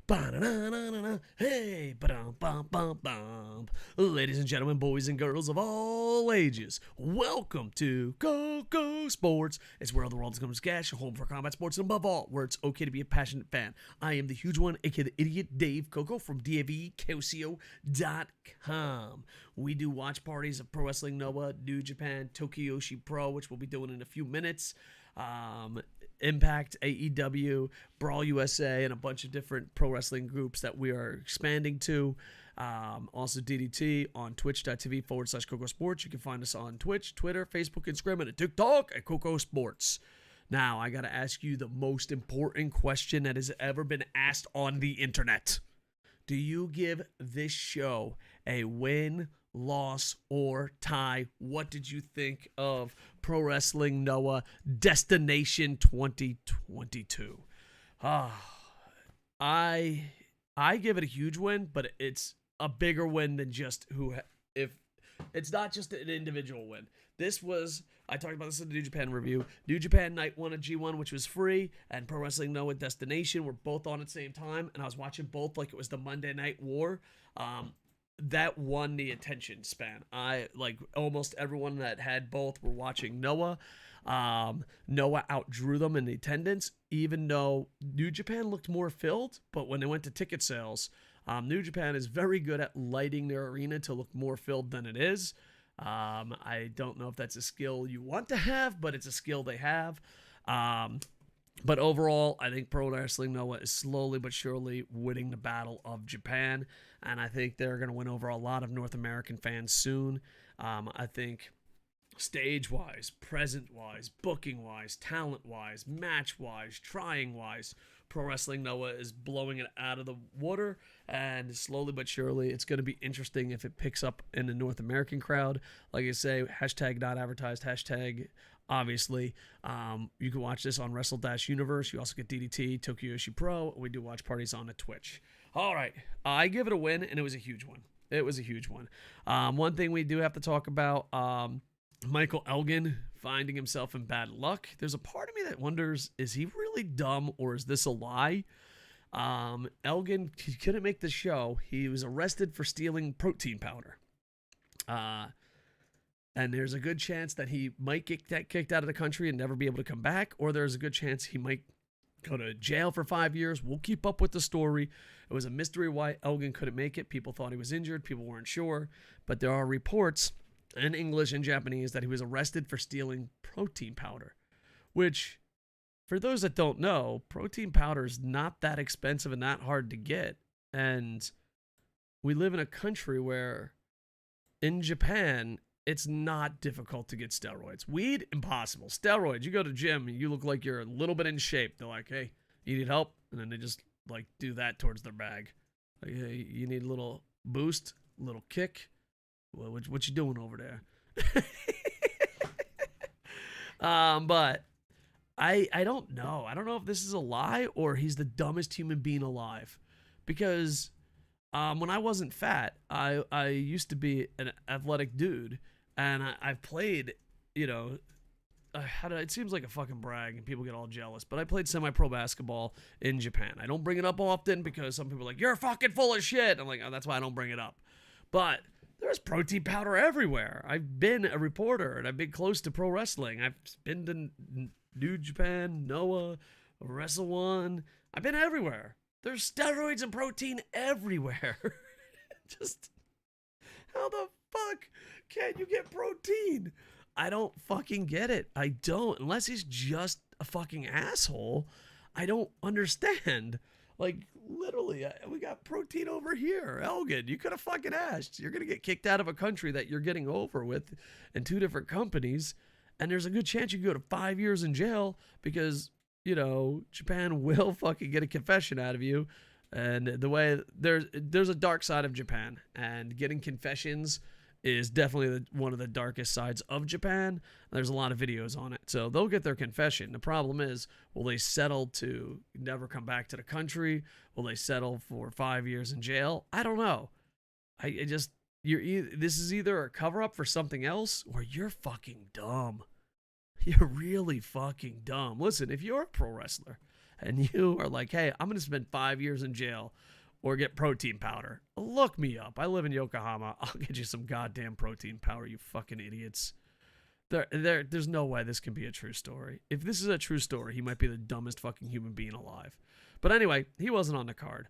Ba-na-na-na-na-na. Hey, ba-dum-bum-bum-bum. Ladies and gentlemen, boys and girls of all ages, welcome to KocoSports. It's where the world comes cash, your home for combat sports, and above all, where it's okay to be a passionate fan. I am the huge one, aka the idiot Dave Koco from DAVKOCO.com. We do watch parties of Pro Wrestling Noah, New Japan, Tokyoshi Pro, which we'll be doing in a few minutes. Impact, AEW, Brawl USA, and a bunch of different pro wrestling groups that we are expanding to. Also DDT on twitch.tv/KocoSports. You can find us on Twitch, Twitter, Facebook, Instagram, and TikTok at KocoSports. Now, I got to ask you the most important question that has ever been asked on the internet. Do you give this show a win, loss, or tie? What did you think of Pro Wrestling Noah Destination 2022? I give it a huge win, but it's a bigger win than just if it's not just an individual win. This was, I talked about this in the New Japan review. New Japan Night 1 at G1, which was free, and Pro Wrestling Noah Destination were both on at the same time, and I was watching both like it was the Monday Night War. That won the attention span. Almost everyone that had both were watching Noah. Noah outdrew them in the attendance, even though New Japan looked more filled. But when they went to ticket sales, New Japan is very good at lighting their arena to look more filled than it is. I don't know if that's a skill you want to have, but it's a skill they have. But overall, I think Pro Wrestling Noah is slowly but surely winning the battle of Japan, and I think they're going to win over a lot of North American fans soon. I think stage-wise, present-wise, booking-wise, talent-wise, match-wise, trying-wise, Pro Wrestling Noah is blowing it out of the water, and slowly but surely, it's going to be interesting if it picks up in the North American crowd. Like I say, hashtag not advertised, hashtag obviously. You can watch this on Wrestle-Universe. You also get DDT, Tokyoshi Pro. We do watch parties on the Twitch. All right, I give it a win, and it was a huge one. It was a huge one. One thing we do have to talk about, Michael Elgin finding himself in bad luck. There's a part of me that wonders, is he really dumb or is this a lie? Elgin, he couldn't make the show. He was arrested for stealing protein powder. And there's a good chance that he might get kicked out of the country and never be able to come back, or there's a good chance he might go to jail for 5 years. We'll keep up with the story. It was a mystery why Elgin couldn't make it. People thought he was injured. People weren't sure. But there are reports in English and Japanese that he was arrested for stealing protein powder, which, for those that don't know, protein powder is not that expensive and not hard to get. And we live in a country where, in Japan, it's not difficult to get steroids. Weed, impossible. Steroids, you go to gym and you look like you're a little bit in shape. They're like, hey, you need help? And then they just like do that towards their bag. Like, hey, you need a little boost, a little kick. What you doing over there? But I don't know. I don't know if this is a lie or he's the dumbest human being alive. Because when I wasn't fat, I used to be an athletic dude. And I've played, it seems like a fucking brag and people get all jealous, but I played semi-pro basketball in Japan. I don't bring it up often because some people are like, you're fucking full of shit. I'm like, oh, that's why I don't bring it up. But there's protein powder everywhere. I've been a reporter and I've been close to pro wrestling. I've been to New Japan, Noah, Wrestle One. I've been everywhere. There's steroids and protein everywhere. Just, how the fuck can you get protein? I don't fucking get it. I don't. Unless he's just a fucking asshole. I don't understand. Like, literally, we got protein over here. Elgin, you could have fucking asked. You're going to get kicked out of a country that you're getting over with in 2 different companies. And there's a good chance you can go to 5 years in jail because, Japan will fucking get a confession out of you. And the way there's a dark side of Japan, and getting confessions is definitely one of the darkest sides of Japan. There's a lot of videos on it. So they'll get their confession. The problem is, will they settle to never come back to the country? Will they settle for 5 years in jail? I don't know. This is either a cover-up for something else, or you're fucking dumb. You're really fucking dumb. Listen, if you're a pro wrestler and you are like, hey, I'm going to spend 5 years in jail or get protein powder, look me up. I live in Yokohama. I'll get you some goddamn protein powder, you fucking idiots. There's no way this can be a true story. If this is a true story, he might be the dumbest fucking human being alive. But anyway, he wasn't on the card.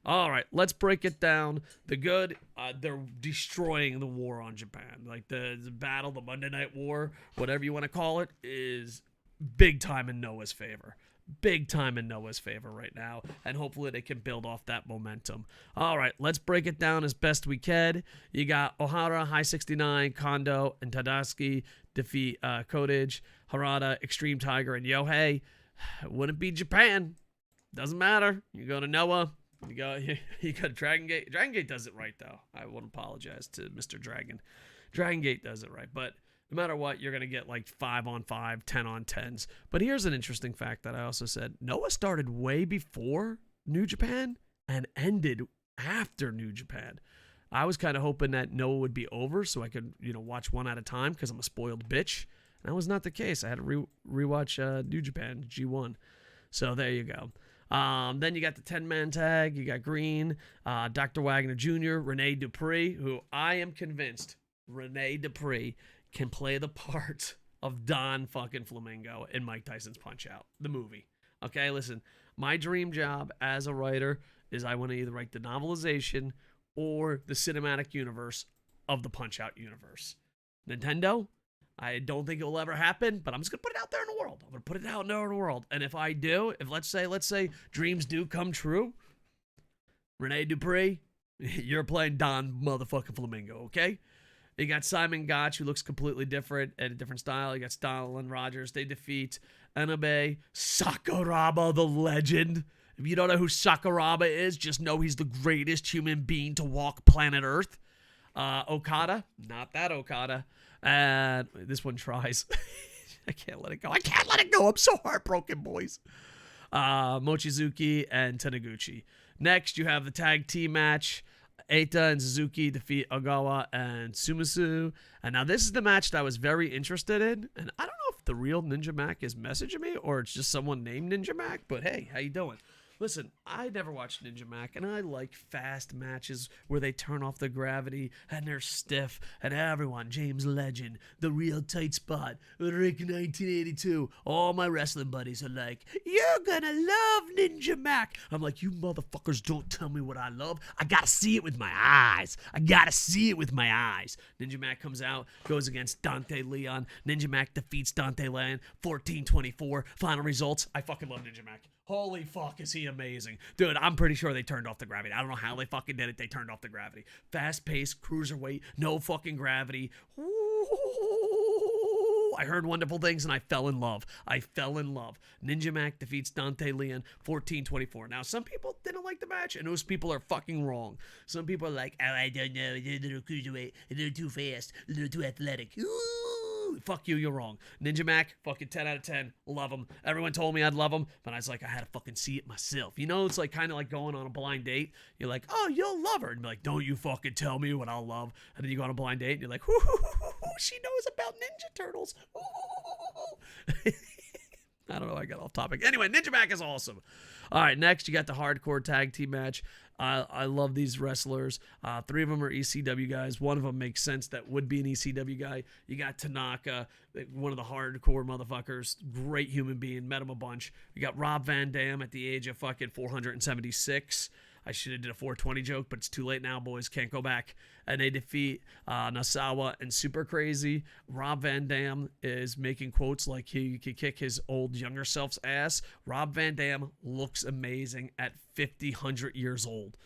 All right, let's break it down. The good, they're destroying the war on Japan. Like the battle, the Monday Night War, whatever you want to call it, is big time in Noah's favor. Big time in Noah's favor right now, and hopefully they can build off that momentum. All right, let's break it down as best we can. You got Ohara, High 69, Kondo, and Tadasuke defeat Kotoge, Harada, Xtreme Tiger, and Shuhei. Wouldn't be Japan. Doesn't matter. You go to Noah. You got Dragon Gate. Dragon Gate does it right, though. I won't apologize to Mr. Dragon. Dragon Gate does it right, but no matter what, you're going to get like 5-on-5, 10-on-10s. But here's an interesting fact that I also said. Noah started way before New Japan and ended after New Japan. I was kind of hoping that Noah would be over so I could, watch one at a time because I'm a spoiled bitch. That was not the case. I had to rewatch New Japan, G1. So there you go. Then you got the 10-man tag. You got Greene, Dr. Wagner Jr., Rene Dupree, who I am convinced Rene Dupree can play the part of Don fucking Flamingo in Mike Tyson's Punch-Out, the movie. Okay, listen, my dream job as a writer is I want to either write the novelization or the cinematic universe of the Punch-Out universe. Nintendo, I don't think it will ever happen, but I'm just going to put it out there in the world. I'm going to put it out there in the world. And if I do, if let's say dreams do come true, Rene Dupree, you're playing Don motherfucking Flamingo, okay? You got Simon Gotch, who looks completely different and a different style. You got Stallion Rogers. They defeat Inaba, Sakuraba, the legend. If you don't know who Sakuraba is, just know he's the greatest human being to walk planet Earth. Okada, not that Okada. And this one tries. I can't let it go. I can't let it go. I'm so heartbroken, boys. Mochizuki and Taniguchi. Next, you have the tag team match. Eita and Suzuki defeat Ogawa and Sumisu. And now this is the match that I was very interested in. And I don't know if the real Ninja Mac is messaging me or it's just someone named Ninja Mac. But hey, how you doing? Listen, I never watched Ninja Mac, and I like fast matches where they turn off the gravity, and they're stiff, and everyone, James Legend, The Real Tight Spot, Rick 1982, all my wrestling buddies are like, you're gonna love Ninja Mac. I'm like, you motherfuckers don't tell me what I love. I gotta see it with my eyes. Ninja Mac comes out, goes against Dante Leon. Ninja Mac defeats Dante Leon, 14-24. Final results, I fucking love Ninja Mac. Holy fuck, is he amazing. Dude, I'm pretty sure they turned off the gravity. I don't know how they fucking did it. They turned off the gravity. Fast-paced, cruiserweight, no fucking gravity. Ooh, I heard wonderful things and I fell in love. Ninja Mac defeats Dante Leon 14-24. Now, some people didn't like the match, and those people are fucking wrong. Some people are like, oh, I don't know. They're a little cruiserweight. A little too fast. A little too athletic. Ooh. Fuck you, you're wrong. Ninja Mac, fucking 10 out of 10. Love him. Everyone told me I'd love him, but I was like, I had to fucking see it myself. It's like kind of like going on a blind date. You're like, oh, you'll love her. And be like, don't you fucking tell me what I'll love. And then you go on a blind date, and you're like, she knows about Ninja Turtles. I don't know, I got off topic. Anyway, Ninja Mac is awesome. All right, next you got the hardcore tag team match. I love these wrestlers. 3 of them are ECW guys. One of them makes sense that would be an ECW guy. You got Tanaka, one of the hardcore motherfuckers. Great human being. Met him a bunch. You got Rob Van Dam at the age of fucking 476. I should have did a 420 joke, but it's too late now, boys. Can't go back. And they defeat Nasawa and Super Crazy. Rob Van Dam is making quotes like he could kick his old younger self's ass. Rob Van Dam looks amazing at 100 years old.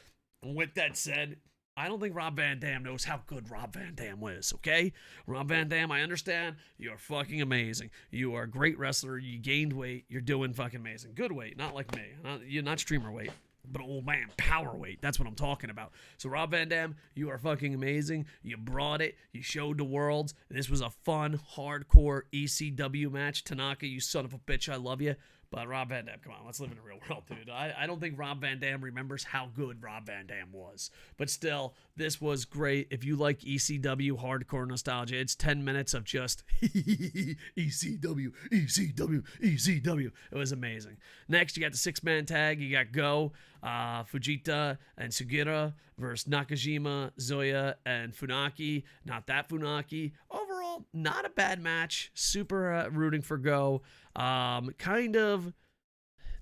And with that said, I don't think Rob Van Dam knows how good Rob Van Dam was, okay? Rob Van Dam, I understand. You're fucking amazing. You are a great wrestler. You gained weight. You're doing fucking amazing. Good weight, not like me. You're not streamer weight. But old man, power weight. That's what I'm talking about. So Rob Van Dam, you are fucking amazing. You brought it. You showed the world. This was a fun, hardcore ECW match. Tanaka, you son of a bitch, I love you. But Rob Van Dam, come on, let's live in the real world, dude. I don't think Rob Van Dam remembers how good Rob Van Dam was. But still, this was great. If you like ECW hardcore nostalgia, it's 10 minutes of just ECW, ECW, ECW. It was amazing. Next, you got the 6-man tag. You got Go, Fujita, and Sugira versus Nakajima, Zoya, and Funaki. Not that Funaki. Overall, not a bad match. Super rooting for Go. It's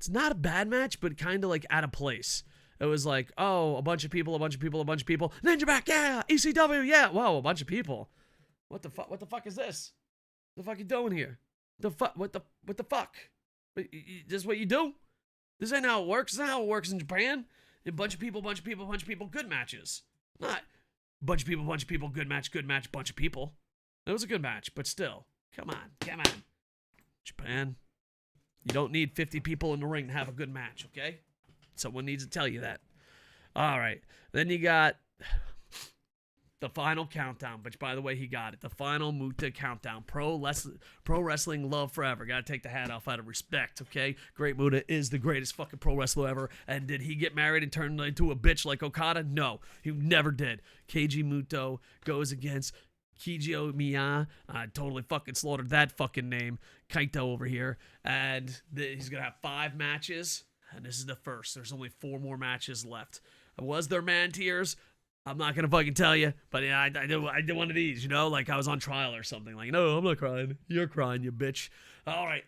not a bad match, but kind of like out of place. It was like, oh, a bunch of people. Ninja back, yeah. ECW, yeah. Whoa, a bunch of people. What the fuck is this? What the fuck you doing here? What the fuck? This is what you do? This ain't how it works. This is how it works in Japan. A bunch of people, good matches. Not bunch of people, good match, bunch of people. It was a good match, but still, come on. Japan, you don't need 50 people in the ring to have a good match, okay? Someone needs to tell you that. All right. Then you got the final countdown, which, by the way, he got it. The final Muta countdown. Pro wrestling love forever. Got to take the hat off out of respect, okay? Great Muta is the greatest fucking pro wrestler ever. And did he get married and turn into a bitch like Okada? No, he never did. Keiji Muto goes against Kijo Miya. Totally fucking slaughtered that fucking name. Kaito over here. And he's going to have 5 matches. And this is the first. There's only 4 more matches left. Was there man tears? I'm not going to fucking tell you. But yeah, I did one of these, you know? Like I was on trial or something. Like, no, I'm not crying. You're crying, you bitch. All right.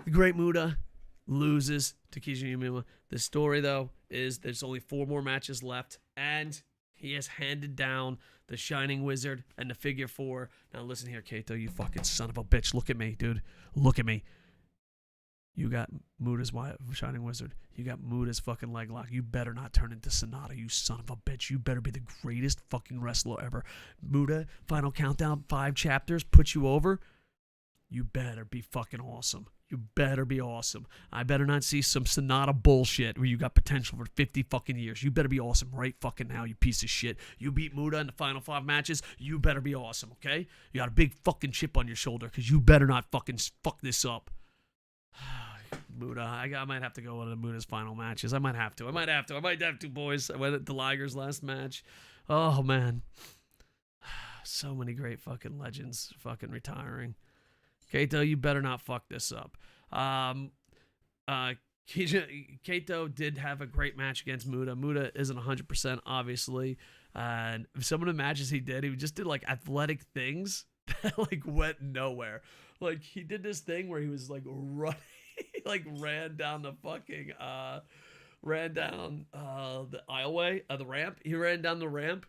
The Great Muta loses to Kijo Miya. The story, though, is there's only 4 more matches left. And he has handed down the Shining Wizard and the Figure 4. Now listen here, Kaito, you fucking son of a bitch. Look at me, dude. Look at me. You got Muta's Shining Wizard. You got Muta's fucking leg lock. You better not turn into Sonata, you son of a bitch. You better be the greatest fucking wrestler ever. Muta, final countdown, 5 chapters, put you over. You better be fucking awesome. You better be awesome. I better not see some Sonata bullshit where you got potential for 50 fucking years. You better be awesome right fucking now, you piece of shit. You beat Muta in the final 5 matches. You better be awesome, okay? You got a big fucking chip on your shoulder because you better not fucking fuck this up. Muta, I might have to go one of the Muta's final matches. I might have to, boys. I went at the Liger's last match. Oh, man. So many great fucking legends fucking retiring. Kaito, you better not fuck this up. Kaito did have a great match against Muta. Muta isn't 100%, obviously. And some of the matches he just did like athletic things that like went nowhere. Like he did this thing where he was like running, like ran down the fucking, the aisleway, the ramp. He ran down the ramp,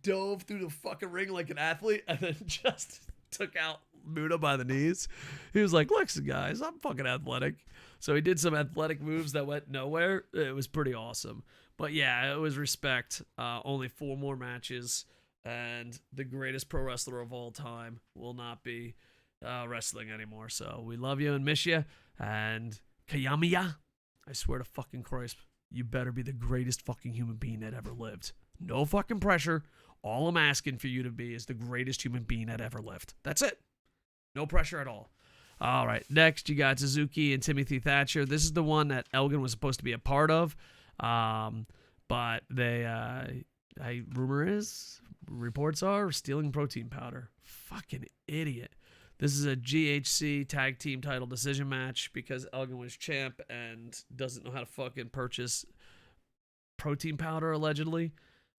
dove through the fucking ring like an athlete, and then just took out Muta by the knees. He was like, listen, guys, I'm fucking athletic. So he did some athletic moves that went nowhere. It was pretty awesome. But yeah, it was respect. Only 4 more matches, and the greatest pro wrestler of all time will not be wrestling anymore. So we love you and miss you. And Kayamiya, I swear to fucking Christ, you better be the greatest fucking human being that ever lived. No fucking pressure. All I'm asking for you to be is the greatest human being that ever lived. That's it. No pressure at all. All right. Next, you got Suzuki and Timothy Thatcher. This is the one that Elgin was supposed to be a part of. But they, reports are stealing protein powder. Fucking idiot. This is a GHC tag team title decision match because Elgin was champ and doesn't know how to fucking purchase protein powder, allegedly.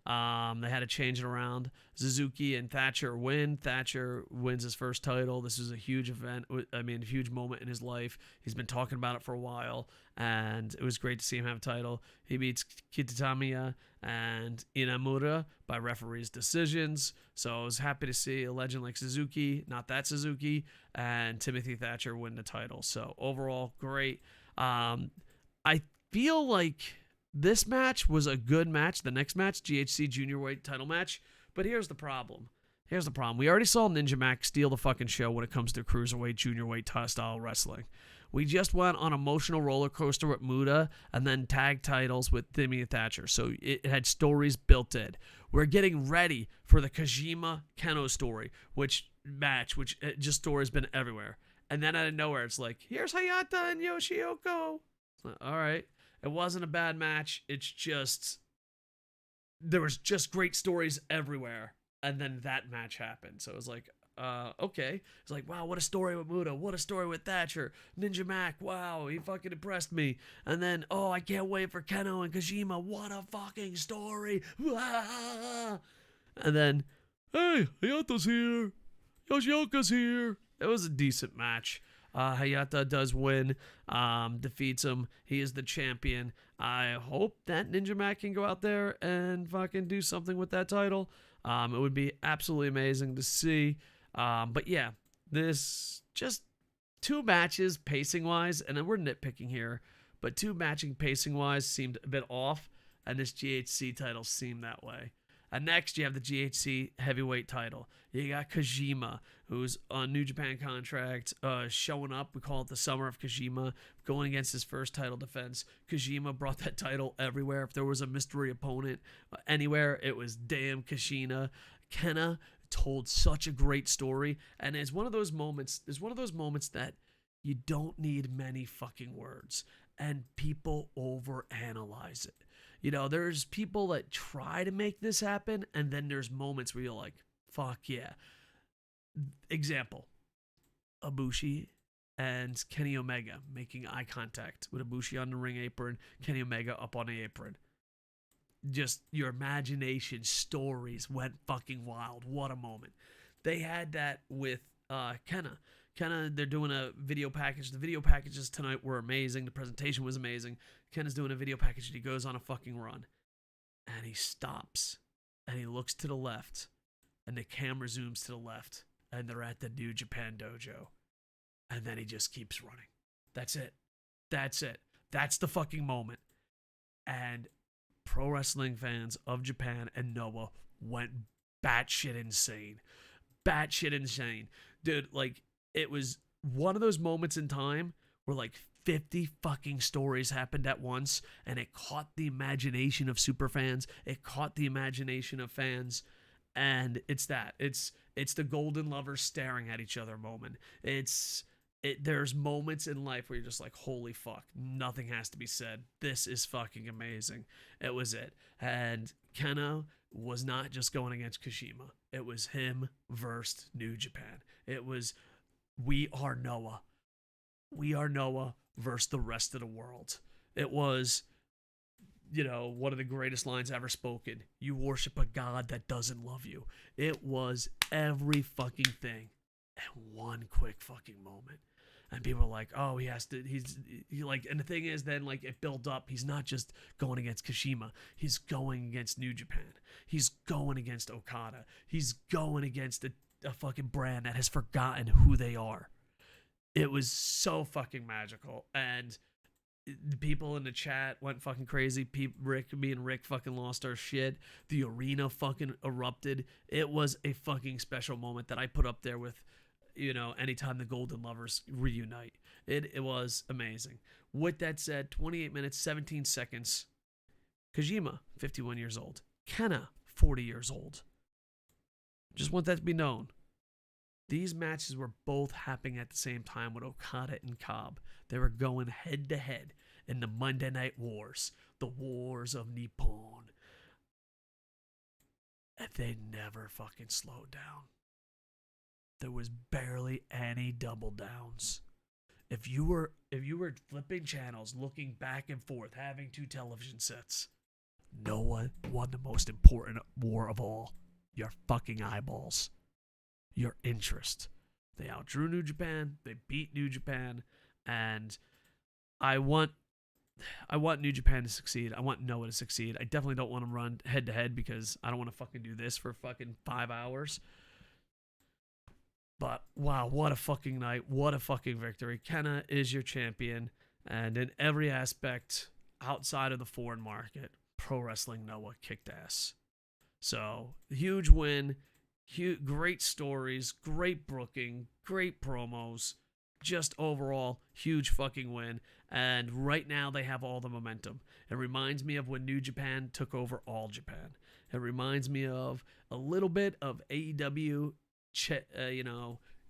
They had to change it around. Suzuki and Thatcher win. Thatcher wins his first title. This is a huge event. I mean, a huge moment in his life. He's been talking about it for a while, and it was great to see him have a title. He beats Kitatamiya and Inamura by referees' decisions. So I was happy to see a legend like Suzuki, not that Suzuki, and Timothy Thatcher win the title. So overall, great. I feel like this match was a good match. The next match, GHC Junior Weight title match. But here's the problem. We already saw Ninja Mac steal the fucking show when it comes to Cruiserweight, Junior Weight style wrestling. We just went on emotional roller coaster with Muta and then tag titles with Timmy Thatcher. So it had stories built in. We're getting ready for the Kojima Keno story, which just story's been everywhere. And then out of nowhere, it's like, here's Hayata and Yoshioka. Like, all right. It wasn't a bad match. It's just, there was just great stories everywhere. And then that match happened. So it was like, okay. It's like, wow, what a story with Muda. What a story with Thatcher. Ninja Mac, wow, he fucking impressed me. And then, oh, I can't wait for Keno and Kojima. What a fucking story. And then, hey, Hayata's here. Yoshioka's here. It was a decent match. Hayata does win, defeats him. He is the champion. I hope that Ninja Mac can go out there and fucking do something with that title. It would be absolutely amazing to see. But yeah, this just 2 matches pacing-wise, and then we're nitpicking here, but 2 matching pacing-wise seemed a bit off, and this GHC title seemed that way. And next, you have the GHC heavyweight title. You got Kojima, who's on New Japan contract, showing up. We call it the Summer of Kojima, going against his first title defense. Kojima brought that title everywhere. If there was a mystery opponent anywhere, it was damn Kushina. Kenna told such a great story, and it's one of those moments. There's one of those moments that you don't need many fucking words, and people overanalyze it. You know, there's people that try to make this happen, and then there's moments where you're like, fuck yeah. Example, Ibushi and Kenny Omega making eye contact with Ibushi on the ring apron, Kenny Omega up on the apron. Just your imagination, stories went fucking wild. What a moment. They had that with Kenna. Kenna, they're doing a video package. The video packages tonight were amazing. The presentation was amazing. Kenna's doing a video package and he goes on a fucking run. And he stops. And he looks to the left. And the camera zooms to the left. And they're at the New Japan dojo. And then he just keeps running. That's it. That's it. That's the fucking moment. And pro wrestling fans of Japan and Noah went batshit insane. Batshit insane. Dude, like, it was one of those moments in time where like 50 fucking stories happened at once, and it caught the imagination of super fans. It caught the imagination of fans, and it's that. It's the golden lovers staring at each other moment. There's moments in life where you're just like, holy fuck, nothing has to be said. This is fucking amazing. It was it. And Keno was not just going against Kojima. It was him versus New Japan. It was, we are Noah. We are Noah versus the rest of the world. It was, you know, one of the greatest lines ever spoken. You worship a god that doesn't love you. It was every fucking thing in one quick fucking moment. And people are like, oh, he like, and the thing is then, like, it built up. He's not just going against Kojima. He's going against New Japan. He's going against Okada. He's going against a fucking brand that has forgotten who they are. It was so fucking magical. And the people in the chat went fucking crazy. Me and Rick fucking lost our shit. The arena fucking erupted. It was a fucking special moment that I put up there with, you know, anytime the Golden Lovers reunite. It was amazing. With that said, 28 minutes, 17 seconds. Kojima, 51 years old. Kenna, 40 years old. Just want that to be known. These matches were both happening at the same time with Okada and Cobb. They were going head to head in the Monday Night Wars. The Wars of Nippon. And they never fucking slowed down. There was barely any double downs. If you were flipping channels, looking back and forth, having 2 television sets, no one won the most important war of all. Your fucking eyeballs. Your interest. They outdrew New Japan. They beat New Japan. And I want New Japan to succeed. I want Noah to succeed. I definitely don't want them run head to head because I don't want to fucking do this for fucking 5 hours. But wow, what a fucking night. What a fucking victory. Kenna is your champion. And in every aspect outside of the foreign market, Pro Wrestling Noah kicked ass. So, huge win. Great stories. Great booking. Great promos. Just overall, huge fucking win. And right now, they have all the momentum. It reminds me of when New Japan took over All Japan. It reminds me of a little bit of AEW,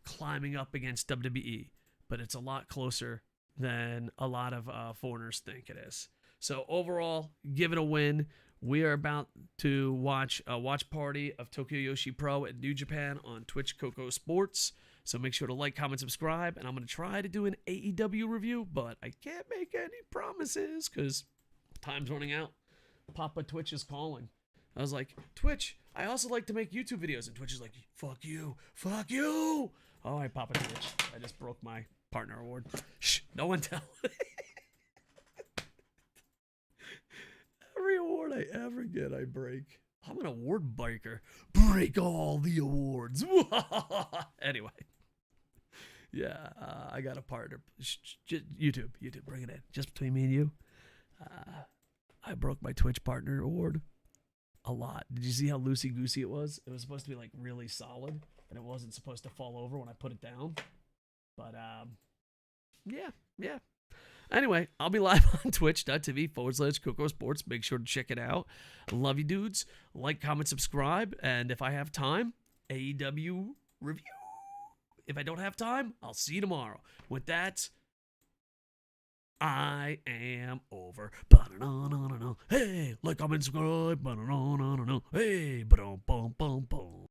climbing up against WWE. but it's a lot closer than a lot of foreigners think it is. So overall, give it a win. We are about to watch a watch party of Tokyo Yoshi Pro at New Japan on Twitch KocoSports. So make sure to like, comment, subscribe, and I'm going to try to do an AEW review, but I can't make any promises because time's running out. Papa Twitch is calling. I was like, Twitch, I also like to make YouTube videos. And Twitch is like, fuck you, fuck you. All right, Papa Twitch. I just broke my partner award. Shh, no one tell. Every award I ever get, I break. I'm an award biker. Break all the awards. Anyway. Yeah, I got a partner. YouTube, bring it in. Just between me and you. I broke my Twitch partner award a lot. Did you see how loosey-goosey it was? It was supposed to be like really solid, and it wasn't supposed to fall over when I put it down. But, yeah. Anyway, I'll be live on twitch.tv/KocoSports. Make sure to check it out. Love you, dudes. Like, comment, subscribe. And if I have time, AEW review. If I don't have time, I'll see you tomorrow. With that, I am over. Hey, like, comment, subscribe. Hey, ba-dum, bum, bum, bum.